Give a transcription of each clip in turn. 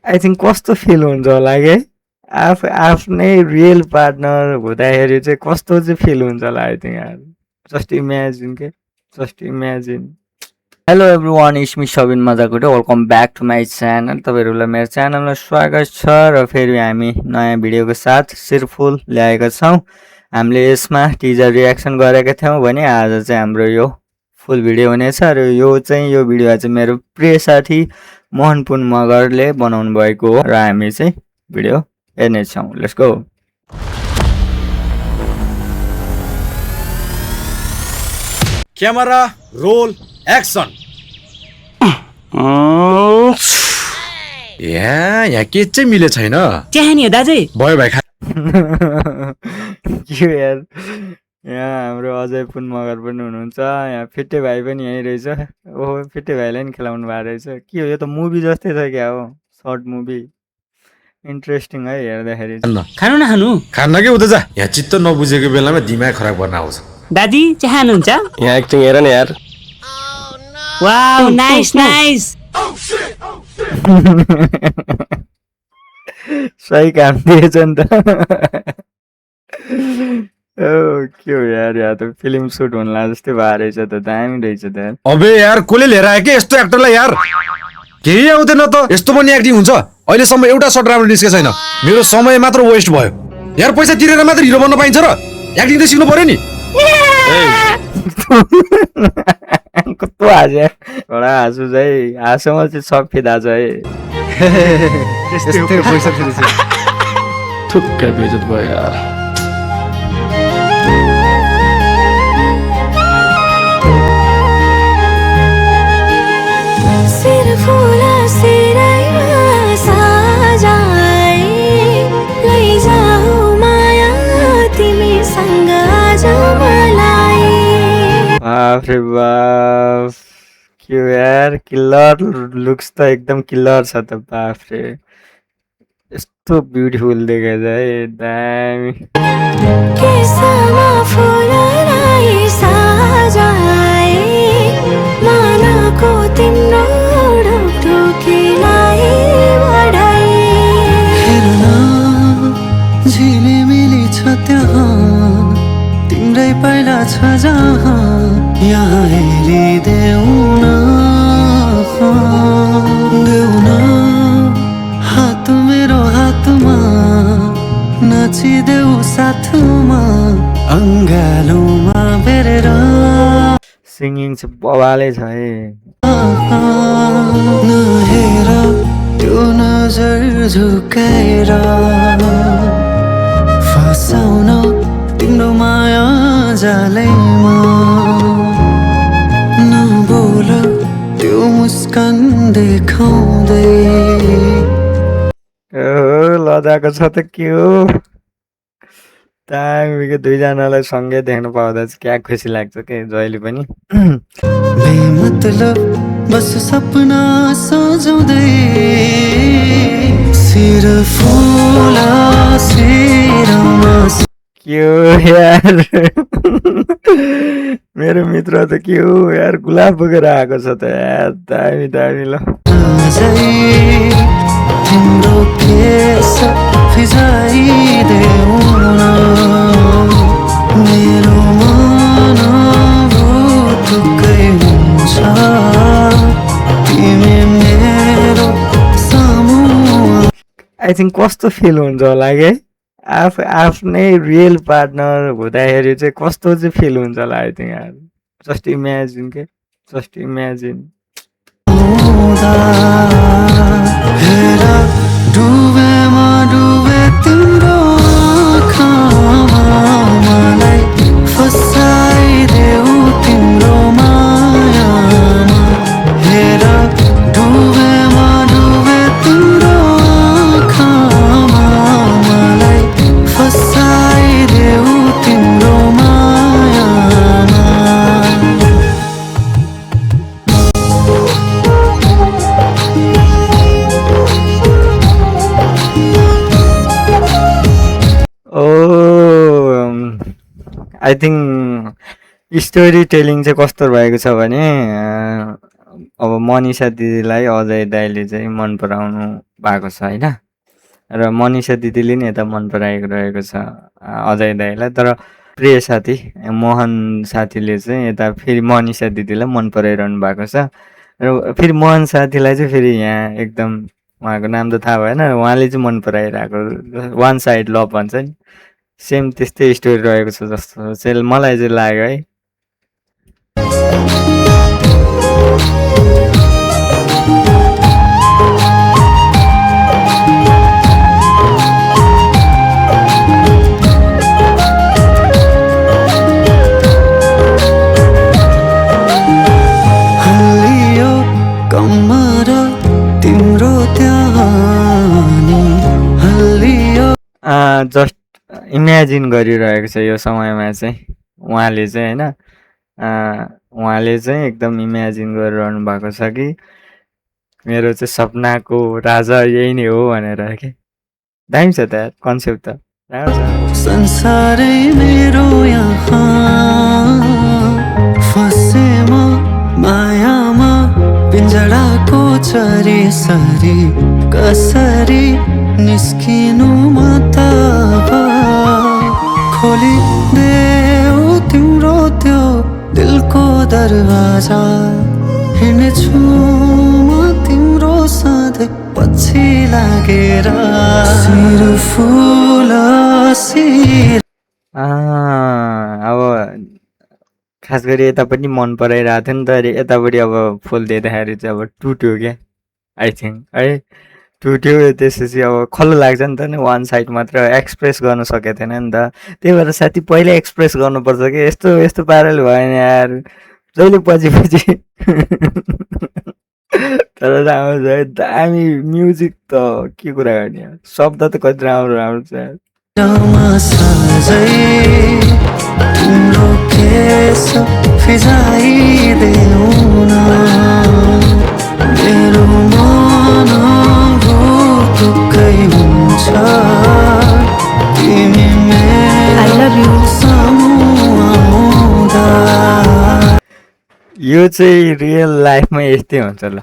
I think कस्तो feel हुन्छ होला के आफ्नै रियल पार्टनर हुँदाखेरि चाहिँ कस्तो चाहिँ फिल हुन्छ होला आई थिङ्क यार जस्ट इमेजिन के just imagine hello everyone it's me Sabin मजाको welcome back to my channel तपाईँहरूलाई मेरो च्यानलमा स्वागत छ र फेरि हामी नयाँ भिडियोको साथ सिरफुल ल्याएका छौँ हामीले यसमा टिजर रियाक्सन गरेका थियौँ भने आज चाहिँ हाम्रो यो फुल भिडियो हुनेछ र यो भिडियो चाहिँ मेरो प्रिय साथी मोहनपुन मगरले बनाउनु भएको हो र हामी चाहिँ भिडियो हेर्नेछौँ let's go camera roll action यहाँ के चाहिँ मिले छैन त्यहाँ नि हो दाजु भयो भाइ के यार यहाँ हाम्रो अजय पुन मगर पनि हुनुहुन्छ यहाँ फिटे भाइ पनि यहीँ रहेछ ओहो फिटे भाइलाई नि खेलाउनु भएको रहेछ के हो यो त मुभी जस्तै छ क्या हो सर्ट मुभी इन्ट्रेस्टिङ है हेर्दाखेरि खानु न खानु खान्न के उता जा यहाँ चित्त नबुझेको बेलामा दिमाग खराब गर्न आउँछ दादी चिया खानुहुन्छ यहाँ एक्टिङ हेर न यार वाउ नाइस नाइस सही काम दिएछ नि त के हो यार यहाँ त फिल्म सुट हुनुला जस्तै भए रहेछ त दामी रहेछ त अबे यार कसले लिएर आयो के यस्तो एक्टरलाई यार केही आउँदैन त यस्तो पनि एक्टिङ हुन्छ अहिलेसम्म एउटा सर्ट राम्रो निस्केको छैन मेरो समय मात्र वेस्ट भयो यार पैसा तिरेर मात्र हिरो बन्न पाइन्छ र एक्टिङ त सिक्नु पर्यो नि कस्तो हाँस्यो एउटा हाँसु चाहिँ हाँसोमा चाहिँ सब फिदा छ है यस्तै पैसा तिरेछ ठुक्कै बेइज्जत भयो यार बाफ रे बाफ के हो यार किलर लुक्स त एकदम किलर छ त बाफ रे यस्तो ब्युटिफुल देखेछ है दामी झिलिमिली छ त्यहाँ तिम्रै पहिला छ जहाँ यहाँ हेरिदेऊ न हात मेरो हातमा नाचिदेऊ साथमा अङ्गालोमा बेरेर सिङ्गिङ चाहिँ बवालै छ है नहेर त्यो नजर झुकाएर फसाउन तिम्रो माया जालैमा नबोल त्यो मुस्कान देखाउँदै लजाको छ त के हो दामीको दुईजनालाई सँगै देख्नु पाउँदा चाहिँ क्या खुसी लाग्छ के जहिले पनि बेमतलब बस सपना सजाउँदै सिर फुला सिरमा के हो यार मेरो मित्र त के हो यार गुलाब बोकेर आएको छ त यार दामी दामी ल तिम्रो केस फिजाइदेऊ न मेरो मन भुटुक्कै हुन्छ तिमी मेरो सामु आई थिङ्क कस्तो फिल हुन्छ होला के आफ्नै रियल पार्टनर हुँदाखेरि चाहिँ कस्तो चाहिँ फिल हुन्छ होला आई थिङ्क यार जस्ट इमेजिन के जस्ट इमेजिन डुबेमा डुबे तिम्रो आँखामा मलाई फसाइदेऊ तिम्रो मायामा हेर डुबेमा डुबे तिम्रो आँखामा मलाई फसाइदेऊ तिम्रो मायामा आई थिङ्क स्टोरी टेलिङ चाहिँ कस्तो भएको छ भने अब मनिषा दिदीलाई अजय दाइले चाहिँ मन पराउनु भएको छ होइन। र मनिषा दिदीले नि यता मन पराएको रहेको छ अजय दाईलाई। तर प्रिय साथी मोहन साथीले चाहिँ यता फेरि मनिषा दिदीलाई मन पराइरहनु भएको छ। र फेरि मोहन साथीलाई चाहिँ फेरि यहाँ एकदम उहाँको नाम त थाहा भएन, उहाँले चाहिँ मन पराइरहेको वान साइड लभ भन्छ नि, सेम त्यस्तै स्टोरी रहेको छ जस्तो चाहिँ मलाई चाहिँ लाग्यो है। हल्लियो कम्मर तिम्रो त्यहाँ नि हल्लियो। जस्ट इमेजिन गरिरहेको छ यो समयमा चाहिँ उहाँले चाहिँ होइन, उहाँले चाहिँ एकदम इमेजिन गरिरहनु भएको छ कि मेरो चाहिँ सपनाको राजा यही नै हो भनेर के। दामी छ त कन्सेप्ट त राम्रो छ। संसारै मेरो यहाँ फसे म मायामा पिंजडाको चरी सरी कसरी निस्किनु म तब खोलिदेऊ तिम्रो त्यो दिलको दरवाजा हिँड्छु म तिम्रो सधैँ पछि लागेर शिर फुल शिर। अब खास गरी यतापट्टि मन पराइरहेको थियो नि त, यतापट्टि अब फुल दिँदाखेरि चाहिँ अब टुट्यो क्या आई थिङ्क है, टुट्यो। त्यसपछि अब खल्लो लाग्छ नि त नि, वान साइड मात्र एक्सप्रेस गर्न सकेको थिएन नि त। त्यही भएर साथी पहिल्यै एक्सप्रेस गर्नुपर्छ कि यस्तो यस्तो पाराले भएन यार, जहिले पछि पछि तर राम्रो छ है, दामी म्युजिक त के कुरा गर्ने यार, शब्द त कति राम्रो राम्रो छ यार। तिम्रो केस फिजाइदेऊ न मेरो मन भुटुक्कै हुन्छ तिमी मेरो सामु आउँदा। यो चाहिँ रियल लाइफमा यस्तै हुन्छ ल,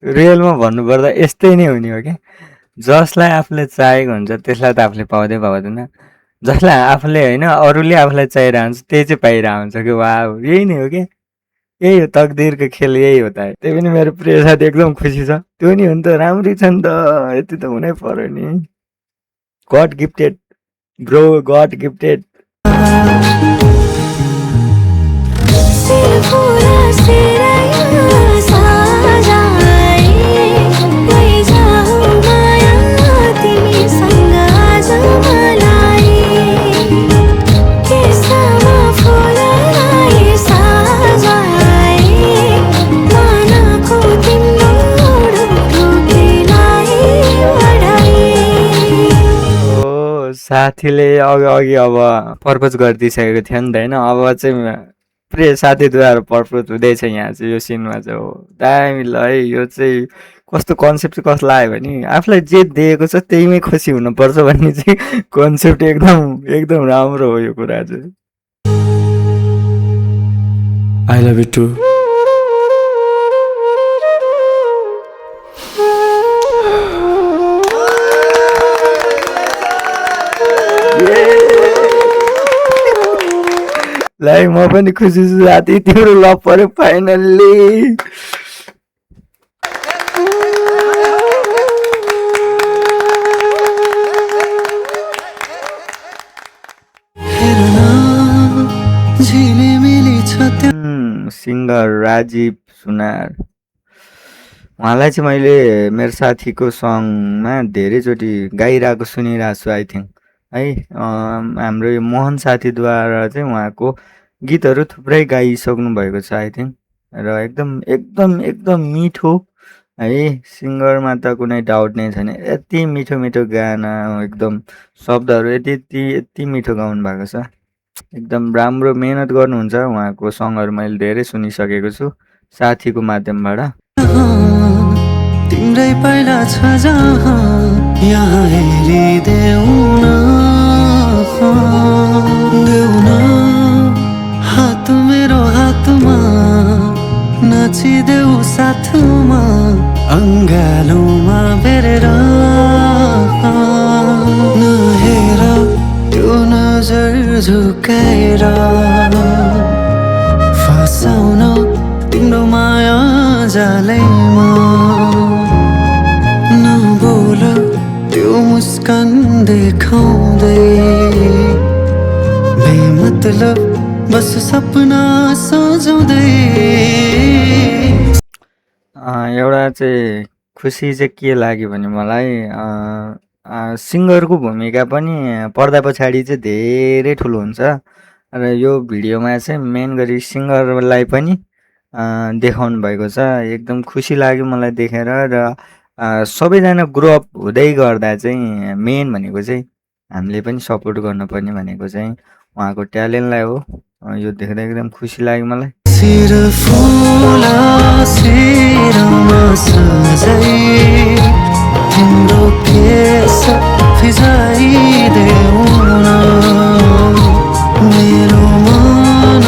रियलमा भन्नुपर्दा यस्तै नै हुने हो क्या। जसलाई आफूले चाहेको हुन्छ त्यसलाई त आफूले पाउँदैन, जसलाई आफूले होइन अरूले आफूलाई चाहिरहेको हुन्छ त्यही चाहिँ पाइरहेको हुन्छ कि। वाह, यही नै हो क्या, यही हो तकदिरको खेल, यही हो त। त्यही पनि मेरो प्रिय साथी एकदम खुसी छ, त्यो नि हो नि त, राम्रै छ नि त, यति त हुनै पर्यो नि। God gifted bro, God gifted. साथीले अघि अब प्रपोज गरिदिइसकेको थियो नि त होइन, अब चाहिँ प्रिय साथीद्वारा प्रपोज हुँदैछ यहाँ चाहिँ यो सिनमा चाहिँ हो। दामी ल है, यो चाहिँ कस्तो कन्सेप्ट चाहिँ कस्तो लाग्यो भने आफूलाई जे दिएको छ त्यहीमै खुसी हुनुपर्छ भन्ने चाहिँ कन्सेप्ट एकदम एकदम राम्रो हो यो कुरा चाहिँ। I love you too. Like म पनि खुसी छु साथी, तिम्रो लभ पर्यो फाइनल्ली। सिङ्गर राजीव सुनार, उहाँलाई चाहिँ मैले मेरो साथीको सङमा धेरैचोटि गाइरहेको सुनिरहेको छु आई थिङ्क है। हाम्रो यो मोहन साथीद्वारा चाहिँ उहाँको गीतहरू थुप्रै गाइसक्नु भएको छ आई थिङ्क। र एकदम एकदम एकदम मिठो है, सिङ्गरमा त कुनै डाउट नै छैन, यति मिठो मिठो गाना, एकदम शब्दहरू यति मिठो गाउनु भएको छ। एकदम राम्रो मेहनत गर्नुहुन्छ उहाँको सङहरू मैले धेरै सुनिसकेको छु साथीको माध्यमबाट। तिम्रै पहिला छ जहाँ यहाँ हेरिदेऊ न, देऊ न हात मेरो हातमा, नाचिदेऊ साथमा। अङ्गालोमा बेरेर नहेर त्यो नजर झुकाएर फसाउन तिम्रो माया जालैमा नबोल त्यो मुस्कान देखाउँदै बेमतलब बस सपना सजाउँदै एउटा चाहिँ खुसी चाहिँ के लाग्यो भने मलाई सिङ्गरको भूमिका पनि पर्दा पछाडि चाहिँ धेरै ठुलो हुन्छ र यो भिडियोमा चाहिँ मेन गरी सिङ्गरलाई पनि देखाउनु भएको छ। एकदम खुसी लाग्यो मलाई देखेर र सबैजना ग्रोअप हुँदै गर्दा चाहिँ मेन भनेको चाहिँ हामीले पनि सपोर्ट गर्नुपर्ने भनेको चाहिँ उहाँको ट्यालेन्टलाई हो। यो देख्दा एकदम खुसी लाग्यो मलाई। सिर फुला सिरमा सजाई तिम्रो केस फिजाइदेऊ न मेरो मन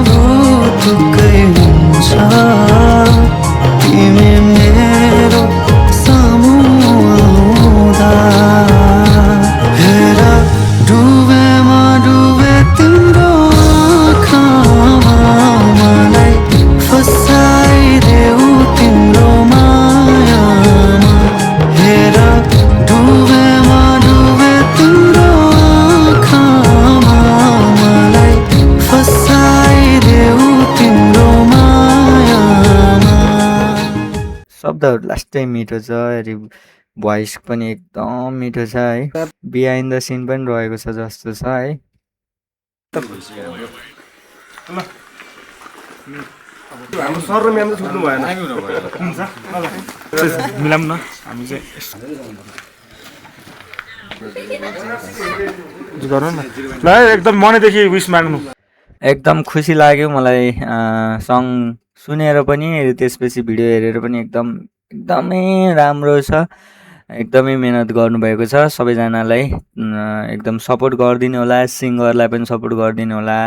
भुतुकै हुन्छ तिमी मेरो सामु आउँदा हेर डुबेमा डुबे तिम्रो आँखामा मलाई फसाइदेऊ तिम्रो मायामा हेर डुबेमा डुबे तिम्रो आँखामा मलाई फसाइदेऊ तिम्रो मायामा। शब्दहरू लास्टै मिठो छ, भोइस पनि एकदम मिठो छ है। बिहाइन्ड द सिन पनि रहेको छ जस्तो छ है। हाम्रो सर र म्याम त छुट्नु भएन मिलाउँ न हामी चाहिँ गरौँ न ल एकदम मनैदेखि विस माग्नु। एकदम खुसी लाग्यो मलाई सङ सुनेर पनि त्यसपछि भिडियो हेरेर पनि एकदमै राम्रो छ। एकदमै मेहनत गर्नुभएको छ। सबैजनालाई एकदम सपोर्ट गरिदिनु होला। सिङ्गरलाई पनि सपोर्ट गरिदिनु होला।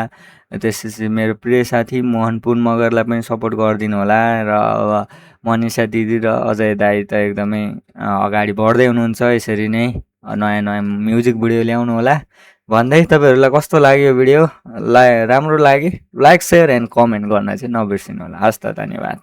त्यसपछि मेरो प्रिय साथी मोहन पुन मगरलाई पनि सपोर्ट गरिदिनु होला। र अब मनिषा दिदी र अजय दाई त एकदमै अगाडि बढ्दै हुनुहुन्छ। यसरी नै नयाँ नयाँ म्युजिक भिडियो ल्याउनु होला भन्दै तपाईँहरूलाई कस्तो लाग्यो भिडियो? राम्रो लाग्यो लाइक सेयर एन्ड कमेन्ट गर्न चाहिँ नबिर्सिनु होला। हस् त, धन्यवाद।